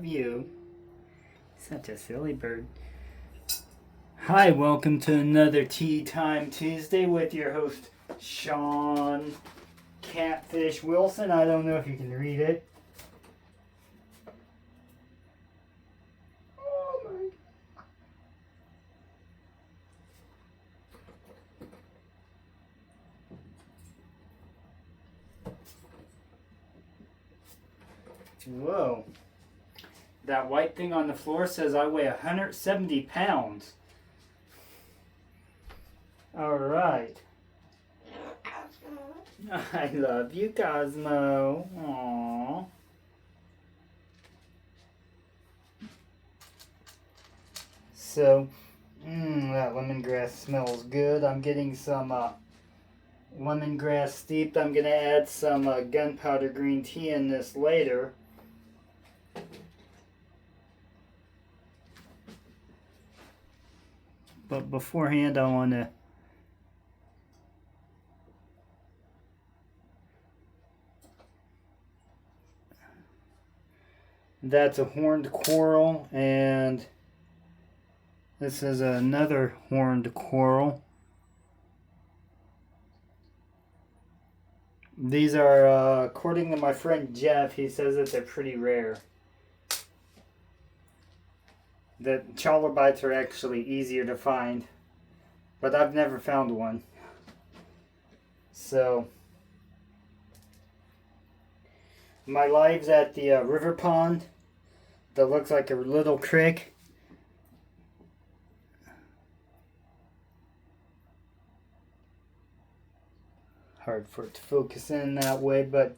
love you. Such a silly bird. Hi, welcome to another Tea Time Tuesday with your host, Sean Catfish Wilson. I don't know if you can read it. Oh my. Whoa. That white thing on the floor says I weigh 170 pounds. Alright. I love you, Cosmo. Aww. So, that lemongrass smells good. I'm getting some lemongrass steeped. I'm going to add some gunpowder green tea in this later. But beforehand, I want to that's a horned coral, and this is another horned coral. These are, according to my friend Jeff, he says that they're pretty rare. That trilobites are actually easier to find, but I've never found one. So, my live's at the river pond that looks like a little creek. Hard for it to focus in that way, but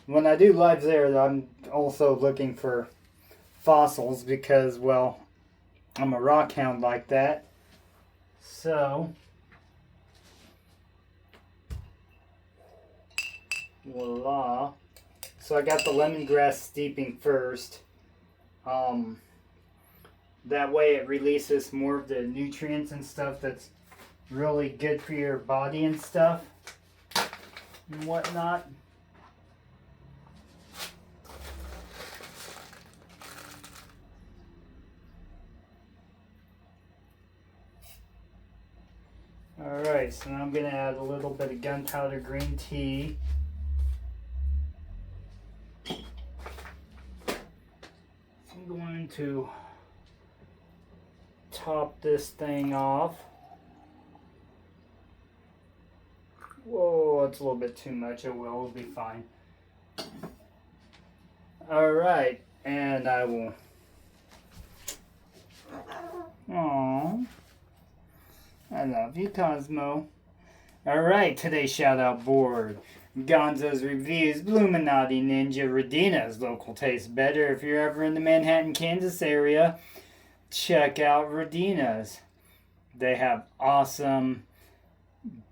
when I do lives there, I'm also looking for fossils because, well, I'm a rock hound like that. So, voila. So I got the lemongrass steeping first. That way it releases more of the nutrients and stuff that's really good for your body and stuff and whatnot. Alright, so now I'm going to add a little bit of gunpowder green tea. I'm going to top this thing off. Whoa, that's a little bit too much. It'll be fine. Alright, and I will... Aww. I love you, Cosmo. Alright, today's shout out board. Gonzo's Reviews, Bluminati Ninja, Radina's Local Tastes Better. If you're ever in the Manhattan, Kansas area, check out Radina's. They have awesome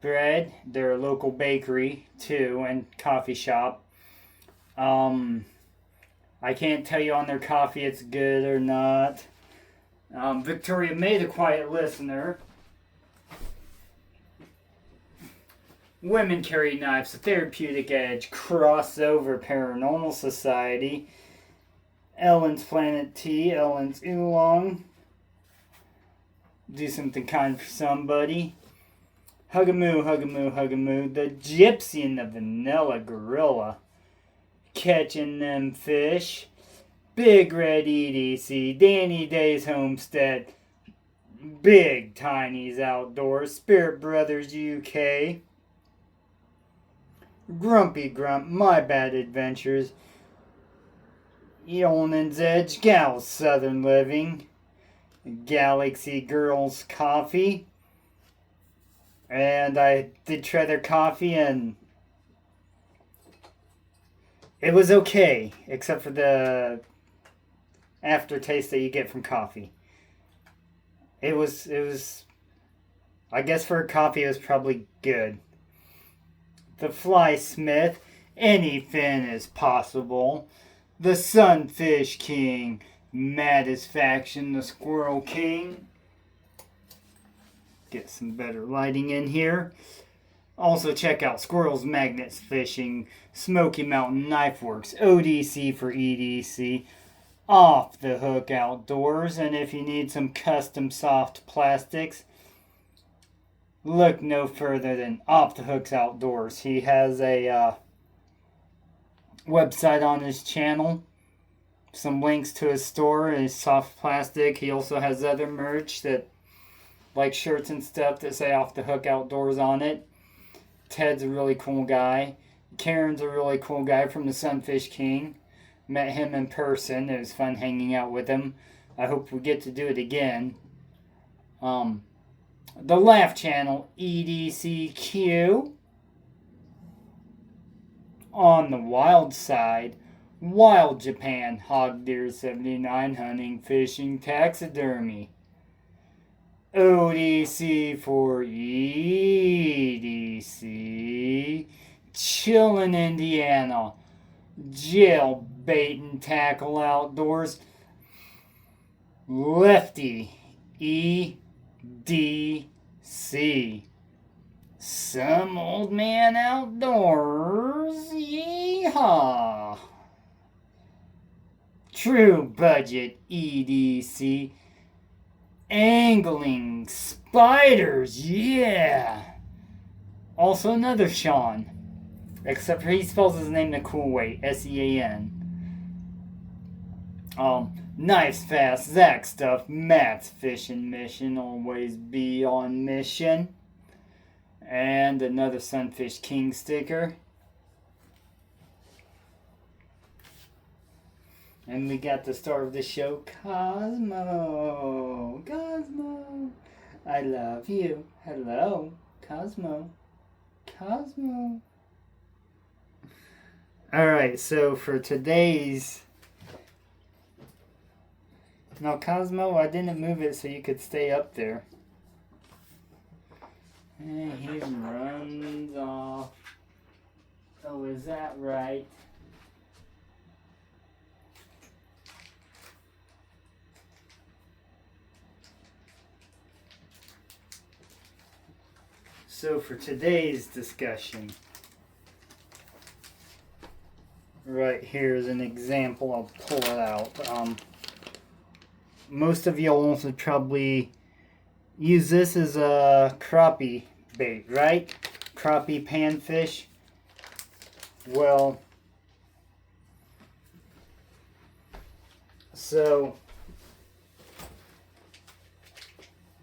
bread. They're a local bakery, too, and coffee shop. I can't tell you on their coffee it's good or not. Victoria May, the quiet listener. Women Carry Knives, The Therapeutic Edge, Crossover Paranormal Society, Ellen's Planet Tea, Ellen's Oolong, Do Something Kind for Somebody, Hugamoo, Hugamoo, Hugamoo, The Gypsy and the Vanilla Gorilla, Catching Them Fish, Big Red EDC, Danny Day's Homestead, Big Tiny's Outdoors, Spirit Brothers UK, Grumpy Grump, My Bad Adventures, Yolnan's Edge, Gal's Southern Living, Galaxy Girls Coffee, and I did try their coffee and it was okay, except for the aftertaste that you get from coffee. It was, I guess for a coffee it was probably good. The Fly Smith, Anything is Possible. The Sunfish King, Maddisfaction, the Squirrel King. Get some better lighting in here. Also check out Squirrels Magnets Fishing, Smoky Mountain Knife Works, ODC for EDC, Off the Hook Outdoors. And if you need some custom soft plastics, look no further than Off the Hooks Outdoors. He has a website on his channel, some links to his store, his soft plastic. He also has other merch that, like shirts and stuff that say Off the Hook Outdoors on it. Ted's a really cool guy. Karen's a really cool guy from the Sunfish King. Met him in person. It was fun hanging out with him. I hope we get to do it again. The Laugh Channel, EDCQ. On the wild side, Wild Japan, Hog Deer 79, Hunting, Fishing, Taxidermy. ODC for EDC. Chillin', Indiana. Jail Bait and Tackle Outdoors. Lefty, EDC. Some Old Man Outdoors. Yeehaw. True Budget, EDC. Angling Spiders, yeah. Also another Sean. Except for he spells his name the cool way, S-E-A-N. Knives Fast, Zach Stuff, Matt's Fishing Mission, always be on mission. And another Sunfish King sticker. And we got the star of the show, Cosmo. Cosmo. I love you. Hello, Cosmo. Cosmo. Alright, so for today's... Now, Cosmo, I didn't move it so you could stay up there. And he runs off. Oh, is that right? So for today's discussion, right here is an example. I'll pull it out. Most of you will also probably use this as a crappie bait, right? Crappie panfish. Well, so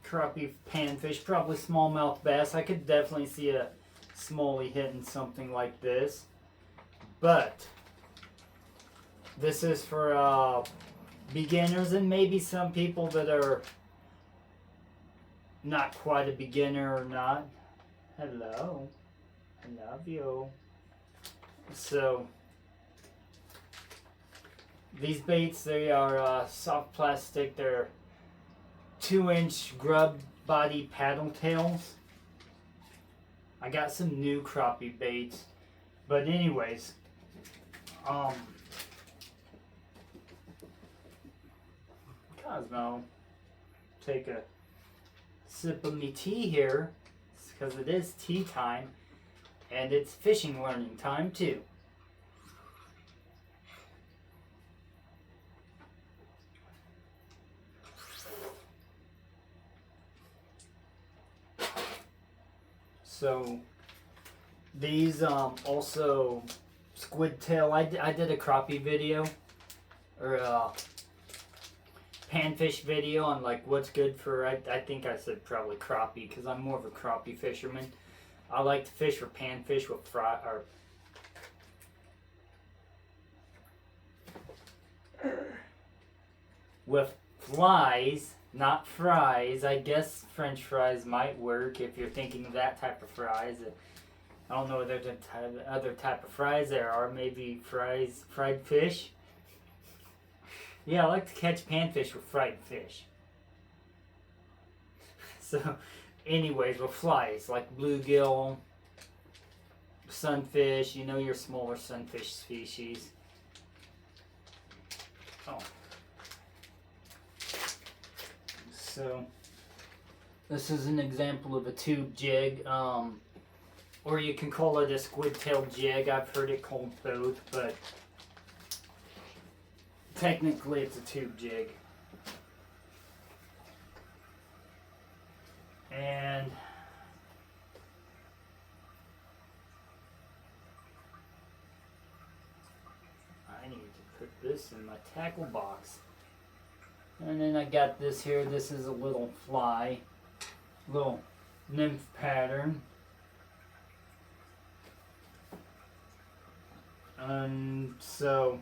crappie panfish, probably smallmouth bass. I could definitely see a smallie hitting something like this. But this is for beginners and maybe some people that are not quite a beginner or not. Hello. I love you. So these baits, they are soft plastic. They're 2-inch grub body paddle tails. I got some new crappie baits. But anyways, Cosmo, take a sip of me tea here, because it is tea time, and it's fishing learning time too. So these also squid tail. I did a crappie video, or panfish video on like what's good for. I think I said probably crappie because I'm more of a crappie fisherman. I like to fish for panfish with with flies, not fries. I guess French fries might work if you're thinking of that type of fries. I don't know what other type of fries there are. Maybe fried fish. Yeah, I like to catch panfish with fried fish. So, anyways, with flies like bluegill, sunfish, you know your smaller sunfish species. Oh. So, this is an example of a tube jig, or you can call it a squid tail jig. I've heard it called both, but Technically, it's a tube jig. And I need to put this in my tackle box. And then I got this here. This is a little fly, little nymph pattern. So,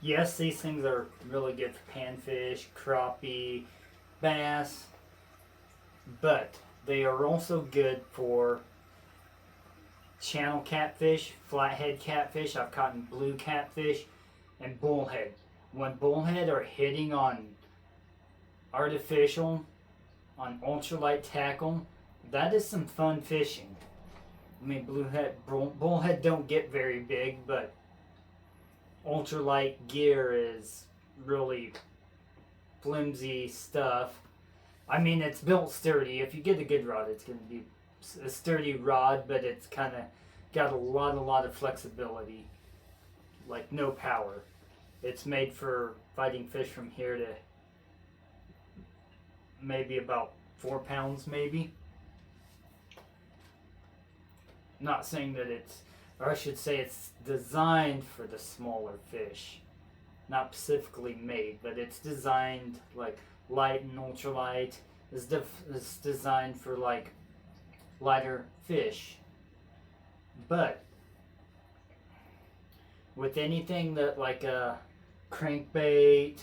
yes, these things are really good for panfish, crappie, bass, but they are also good for channel catfish, flathead catfish. I've caught blue catfish and bullhead. When bullhead are hitting on artificial, on ultralight tackle, that is some fun fishing. I mean, bullhead don't get very big, but ultralight gear is really flimsy stuff. I mean, it's built sturdy. If you get a good rod, it's going to be a sturdy rod, but it's kind of got a lot of flexibility, like no power. It's made for fighting fish from here to maybe about 4 pounds, maybe. Not saying that it's, or I should say it's designed for the smaller fish. Not specifically made, but it's designed like light and ultralight. It's designed for like lighter fish. But with anything that like a crankbait,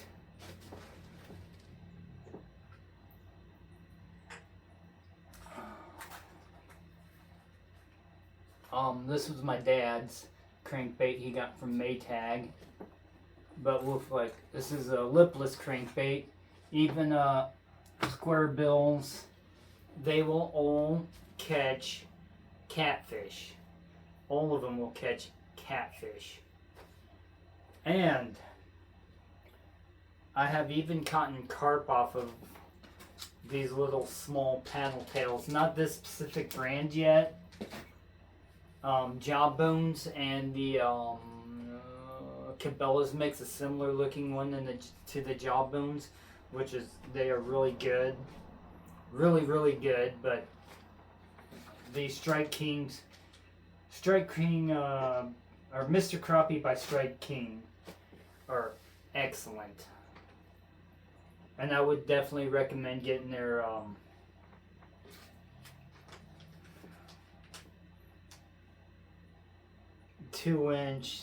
this was my dad's crankbait he got from Maytag. But with like, this is a lipless crankbait. Even square bills, they will all catch catfish. All of them will catch catfish. And I have even caught carp off of these little small paddle tails. Not this specific brand yet. Jawbones and the Cabela's makes a similar looking one to the Jawbones, which is, they are really good. Really good, but the Strike King, or Mr. Crappie by Strike King are excellent. And I would definitely recommend getting their 2-inch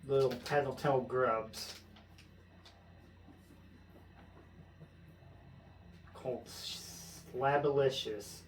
little paddle tail grubs called Slabalicious.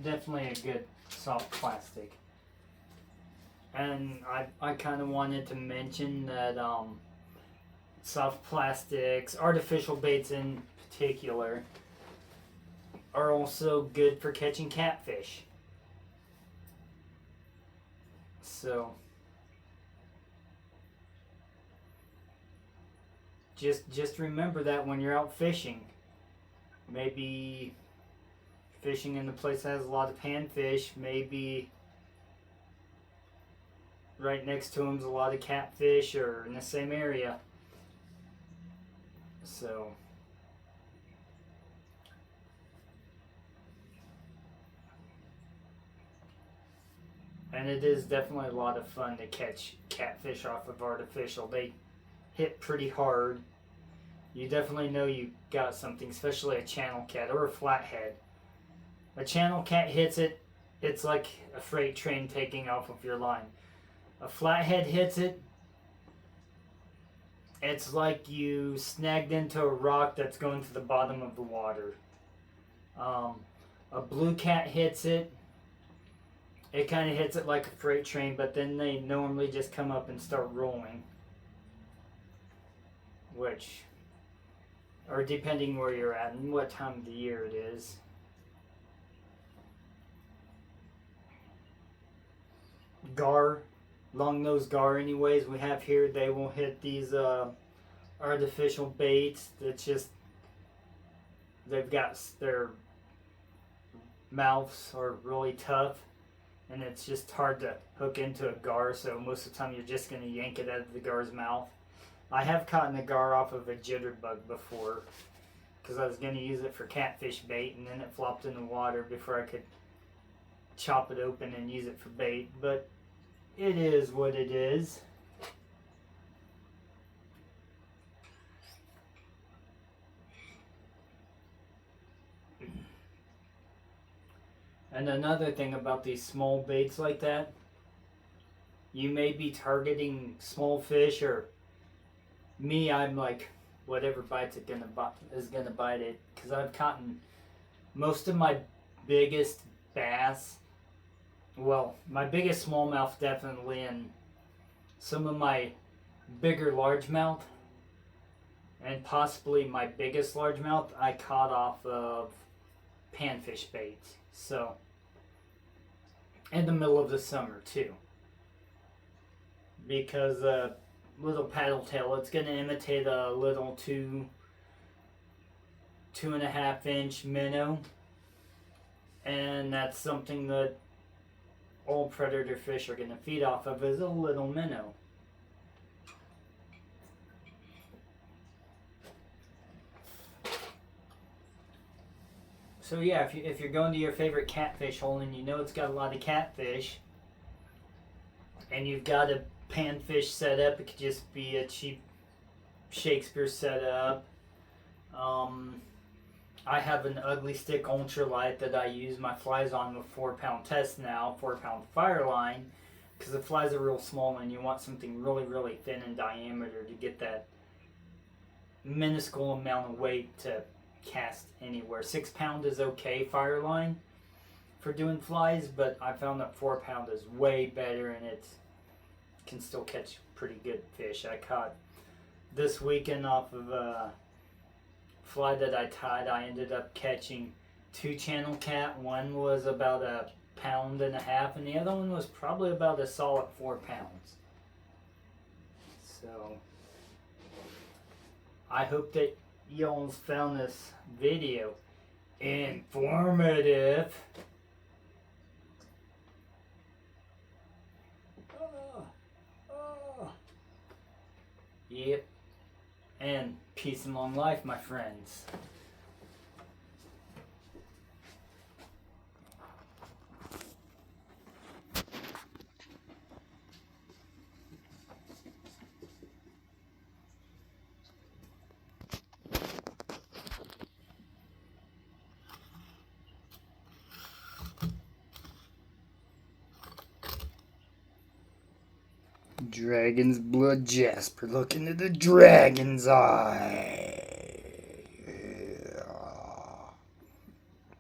Definitely a good soft plastic. And I kind of wanted to mention that soft plastics, artificial baits in particular, are also good for catching catfish. So just remember that when you're out fishing. Maybe fishing in the place that has a lot of panfish, maybe right next to them's a lot of catfish, or in the same area. So and it is definitely a lot of fun to catch catfish off of artificial. They hit pretty hard. You definitely know you got something, especially a channel cat or a flathead. A channel cat hits it, it's like a freight train taking off of your line. A flathead hits it, it's like you snagged into a rock that's going to the bottom of the water. A blue cat hits it, it kind of hits it like a freight train, but then they normally just come up and start rolling. Which or depending where you're at and what time of the year it is. Gar, long-nosed gar anyways, we have here, they will hit these artificial baits that's just, they've got their mouths are really tough, and it's just hard to hook into a gar, so most of the time you're just going to yank it out of the gar's mouth. I have caught a gar off of a jitterbug before, because I was going to use it for catfish bait, and then it flopped in the water before I could chop it open and use it for bait, but it is what it is. And another thing about these small baits like that, you may be targeting small fish, or me, I'm like, whatever bites it is gonna bite it, because I've caught most of my biggest bass, well, my biggest smallmouth definitely, and some of my bigger largemouth, and possibly my biggest largemouth, I caught off of panfish baits. So, in the middle of the summer too, because little paddle tail, it's going to imitate a little 2.5 inch minnow, and that's something that all predator fish are going to feed off of, is a little minnow. So yeah, if you're going to your favorite catfish hole and you know it's got a lot of catfish, and you've got a panfish set up, it could just be a cheap Shakespeare setup. I have an Ugly Stick ultralight that I use my flies on with 4-pound test now, 4-pound fire line, because the flies are real small and you want something really, really thin in diameter to get that minuscule amount of weight to cast anywhere. 6-pound is okay fire line for doing flies, but I found that 4-pound is way better, and it can still catch pretty good fish. I caught this weekend off of a fly that I tied, I ended up catching 2 channel cat. One was about 1.5 pounds, and the other one was probably about a solid 4 pounds. So I hope that y'all found this video informative. Yep. And peace and long life, my friends. Dragon's Blood Jasper, look into the dragon's eye.